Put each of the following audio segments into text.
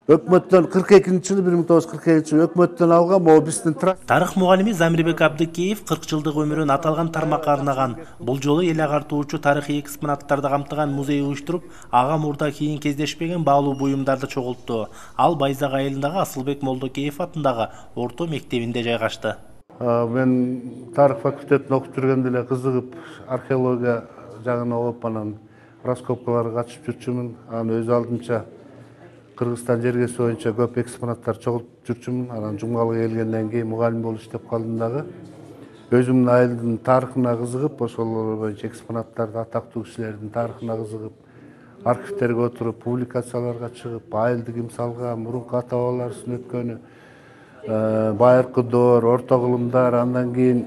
Өкмөттөн 42-жылы 1942-жылы өкмөттөн алган могу биздин Тарых мугалими Замирбек Абдыкеев 40 жылдык өмүрүн аталган тармакка арнаган. Бул жолу эл агартуучу тарыхый экспонаттарды камтыган музей уюштуруп, ага мурда кийин кездешпеген баалуу буюмдарды чогултту. Ал Байзак айылындагы Асылбек Молдокеев атындагы орто мектебинде жайгашты. Мен тарых факультетин окуп жүргөндө эле кызыгып археология жагына окуп анан раскопкаларга катышып жүрчүмүн. Анан өз алдынча Кыргызстан жергеси боюнча көп экспонаттар чогултуп жүрчүмүн. Анан Жумгалга келгенден кийин мугалим болуп иштеп калдым дагы. Өзүмдүн айылдын тарыхына кызыгып, ошол боюнча экспонаттарды, атактуу кишилердин тарыхына кызыгып, архивтерге отуруп, публикацияларга чыгып, айылды ким салган, мурунку ата бабаларыбыздын өткөнү, байыркы доор, орто кылымдар, андан кийин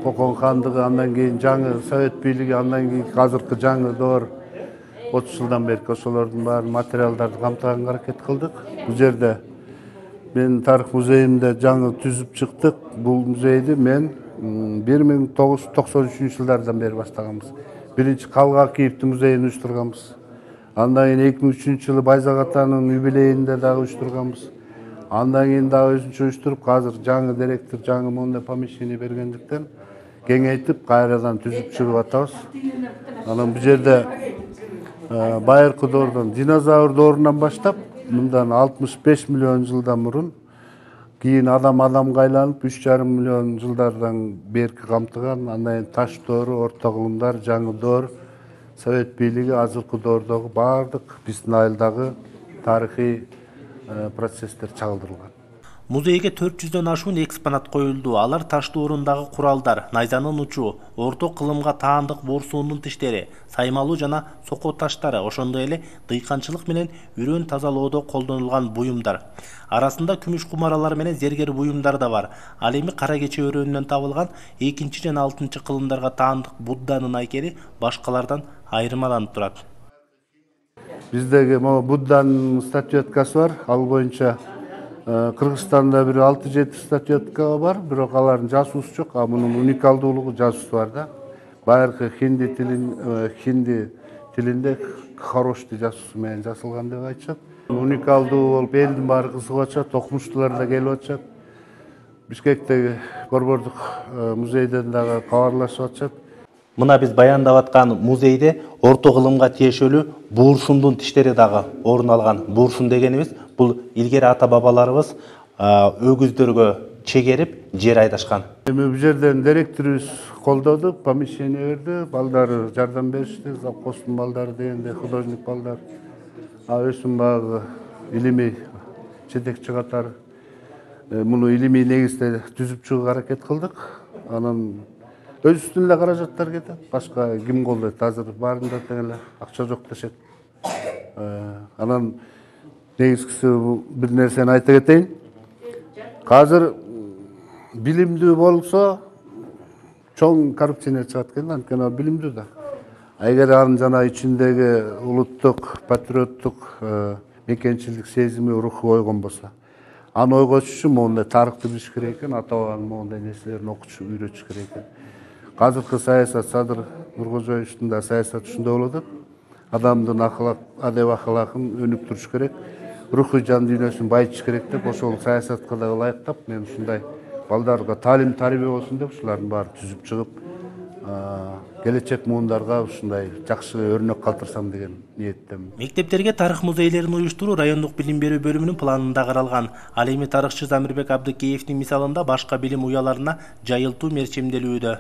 Кокон хандыгы, андан кийин жаңы Совет бийлиги, андан кийин азыркы жаңы доор 30 жылдан берки ошолордун баарын материалдарды камтыганга аракет кылдык. Бул жерде мен тарых музейимде жаңы түзүп чыктык. Бул музейди мен 1993 жылдардан бери баштаганбыз. Биринчи Калга Киевдин музейин уюштурганбыз. Андан кийин 2003 жылы Байзак атанын юбилейинде дагы уюштурганбыз. Андан кийин дагы өзүнчө уюштуруп, азыр жаңы директор, жаңы монда помещение бергендиктен кеңейтип, кайрадан түзүп чыгып атабыз. Анан бул жерде байыркы доордон, динозавр доорунан баштап, мындан 65 миллион жылдан мурун, кийин адамга айланып 3,5 миллион жылдардан берки камтыган, андан кийин таш доору, орто кылымдар, жаңы доор, Совет бийлиги, азыркы доордогу баардык биздин айылдагы тарыхый процесстер чагылдырылган. Музейге 400дөн ашуун экспонат коюлду. Алар таш доорундагы куралдар, найзанын учу, орто кылымга таандык борсуундун тиштери, саймалуу жана соко таштары, ошондой эле дыйканчылык менен үрөн тазалоодо колдонулган буюмдар. Арасында күмүш кумаралар менен зергер буюмдар да бар. Ал эми кара кече өрөөнүнөн табылган 2 жана 6 кылымдарга таандык Будданын айкели башкалардан айырмаланып турат. Биздеги Будданын статуэткасы бар, ал боюнча Кыргызстанда бир 6-7 статуэтка бар, бирок алардын жасуусу жок. Мунун уникалдуулугу жасуусу бар да. Байыркы хинди тилинде хорошти жасуусу менен жасалган деп айтышат. Уникалдуу болуп элдин баары кызыгып атышат, окумуштуулар да келип атышат. Бишкектеги борбордук музейден дагы кабарлашып атышат. Мына биз баяндап аткан музейде орто кылымга тиешелүү буурсундун тиштери дагы орун алган. Буурсун дегенибиз бул илгери ата бабаларыбыз өгүздөргө чегерип жер айдашкан. Эми бул жерден директорубуз колдоду, помещение берди, балдары жардам беришти, завхоздун балдары дегенде художник балдар. Өсүм багы илимий жетекчи катары муну илимий негизде түзүп чыгууга аракет кылдык. Анан өзүбүздүн эле каражаттар кетет, башка ким колдойт? Азыр баарында тең эле акча жок дешет. Анан негизгиси бир нерсени айта кетейин. Азыр билимдүү болсо чоң коррупционер чыгат экен, анткени ал билимдүү да. Эгер анын жана ичиндеги улуттук, патриоттук мекенчилдик сезими, руху ойгон болсо, аны ойготуш үчүн моундай тарыхты билиш керек экен, ата бабанын моундай нерселерин окутуш, үйрөтүш керек экен. Азыркы саясат, Садыр Нуркожоевичтин да саясаты ушундай болуп атат. Адамдын адеп акылакын өнүктүрүш керек, руху жан дүйнөсүн байытыш керек деп, ошол саясатка да ылайыктап, мен ушундай балдарга талим тарбия болсун деп ушулардын баарын түзүп чыгып, келечек муундарга ушундай жакшы өрнөк калтырсам деген ниеттемин. Мектептерге тарых музейлерин уюштуруу райондук билим берүү бөлүмүнүн планында каралган. Ал эми тарыхчы Замирбек Абдыкеевдин мисалында башка билим уяларына жайылтуу мерчемделүүдө.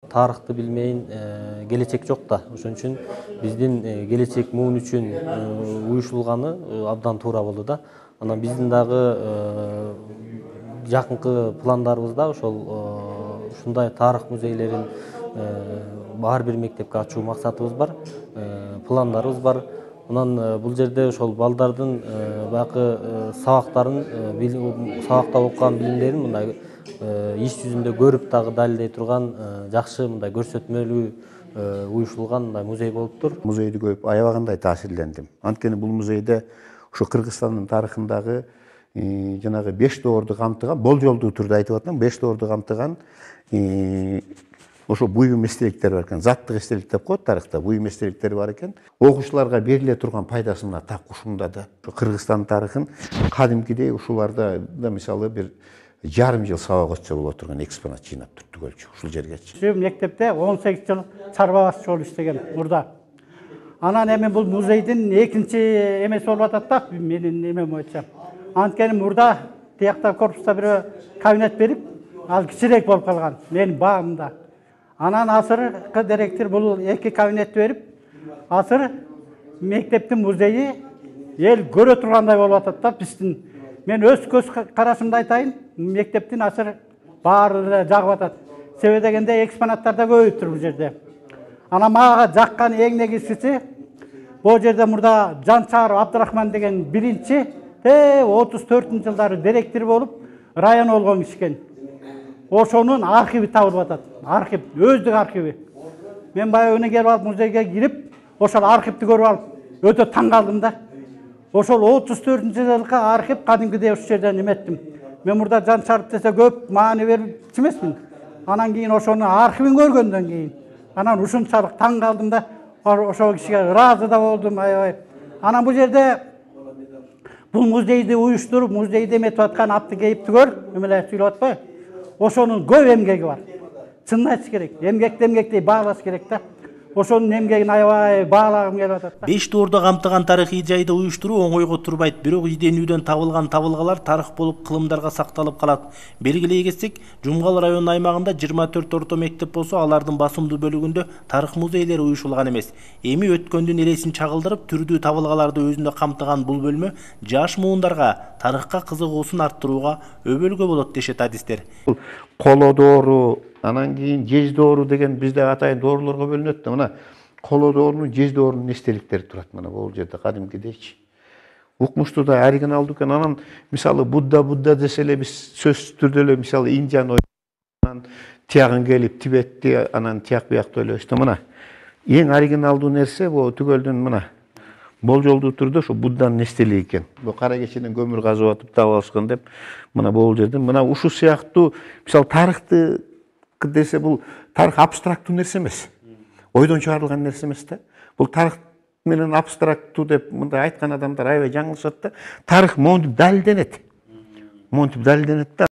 Тарыхты билмейин келечек жок да. Ошон үчүн биздин келечек муун үчүн уюштурулганы абдан туура болду да. Анан биздин дагы жакынкы пландарыбызда ошол ушундай тарых музейлерин ар бир мектепке ачуу максатыбыз бар, пландарыбыз бар. Анан бул жерде ошол балдардын баягы сабактарын, сабакта окуган билимдерин мындай иш жүзүндө көрүп дагы далилдей турган жакшы мындай көрсөтмөлүү уюштурулган мындай музей болуптур. Музейди көрүп аябагандай таасирлендим. Анткени бул музейде ушу Кыргызстандын тарыхындагы жанагы 5 доорду камтыган, болжолдуу түрдө айтып атам, 5 доорду камтыган ошо буюм эстеликтер бар экен, заттык эстелик деп коет тарыхта, буюм эстеликтер бар экен. Окуучуларга бериле турган пайдасына так ушунда да. Кыргызстан тарыхын кадимкидей ушуларда да мисалы бир жарым жыл сабак өтсө боло турган экспонат жыйнап түртүгөлчү ушул жергечи. Şu mektepte 18 yıl çarba başçı işlegen burada. Anan emin bu muzeydin ikinci emesi olup atat da menin emem boyunca. Antkeni burada tiyakta korpusta bir kabinet berip al kişirek bolup kalgan menin bağımda. Anan asırkı direktör bu iki kabinet berip asır mekteptin muzeyi el görө turganday bolup atat da bizdin. Men öz көз карашымды айтайын, мектептин асыр баары жагып атат. Себеби дегенде экспонаттар да көбөйүп тур бул жерде. Ана мага жаккан эң негизгиси бул жерде мурда Жанчар Абдырахман деген биринчи 34-жылдары директор болуп район болгон киши экен. Ошонун архиви табылып атат. Архив, өздүк архиви. Мен баягы өне келип алып музейге кирип, ошол архивди көрүп алып өтө таң калдым да. Ошол 34-жылкы архив кадимкидей ошол жерден эметтим. Мен мурда Жанчаров десе көп маани берип чимесмин. Анан кийин ошонун архивин көргөндөн кийин анан ушунчалык таң калдым да ошол кишиге ыраазы да болдум, аябай. Анан бул жерде бул музейди уюштуруп, музейди эметип аткан Абдыкеипти көр, эмелер сүйлөп атпайбы? Ошонун көп эмгеги бар. Чынын айтыш керек. Эмгектей баалаш керек да. Ошонун эмгегин аябай баалагым келип атат да. 5 тоордо камтыган тарыхый жайды уюштуруу оңойго турбайт. Бирок үйдөн табылган табылгалар тарых болуп кылымдарга сакталып калат. Белгилей кетсек, Жумгал районунун аймагында 24 орто мектеп болсо, алардын басымдуу бөлүгүндө тарых музейлери уюшулган эмес. Эми өткөндүн элесин чагылдырып, түрдүү табылгаларды өзүндө камтыган бул бөлмө жаш муундарга тарыхка кызыгуусун арттырууга өбөлгө болот дешет адистер. Коло доору, анан кийин жез доору деген бизде атайын доорлорго бөлүнөт да. Мына коло доорунун, жез доорунун эстеликтери турат мына бул жерде кадимкидейчи. Укмуштуу да оригиналдуу экен. Анан мисалы Будда десе эле биз сөзсүз түрдө эле мисалы Индияны анан тиягын келип Тибетти анан тияк биякты ойлойбуз да. Мына эң оригиналдуу нерсе бул түгөлдүн мына болжолдуу түрдө ошо Будданын эстелиги экен. Бул кара кеченен көмүр казып атып таап алышкан деп мына бул жерден мына ушул сыяктуу мисалы тарыхты десе бул тарых абстрактуу нерсе эмес. Ойдон чыгарылган нерсе эмес да. Бул тарых менен абстрактуу деп мындай айткан адамдар аябай жаңылышат да. Тарых монтип далилденет. Монтип далилденет да.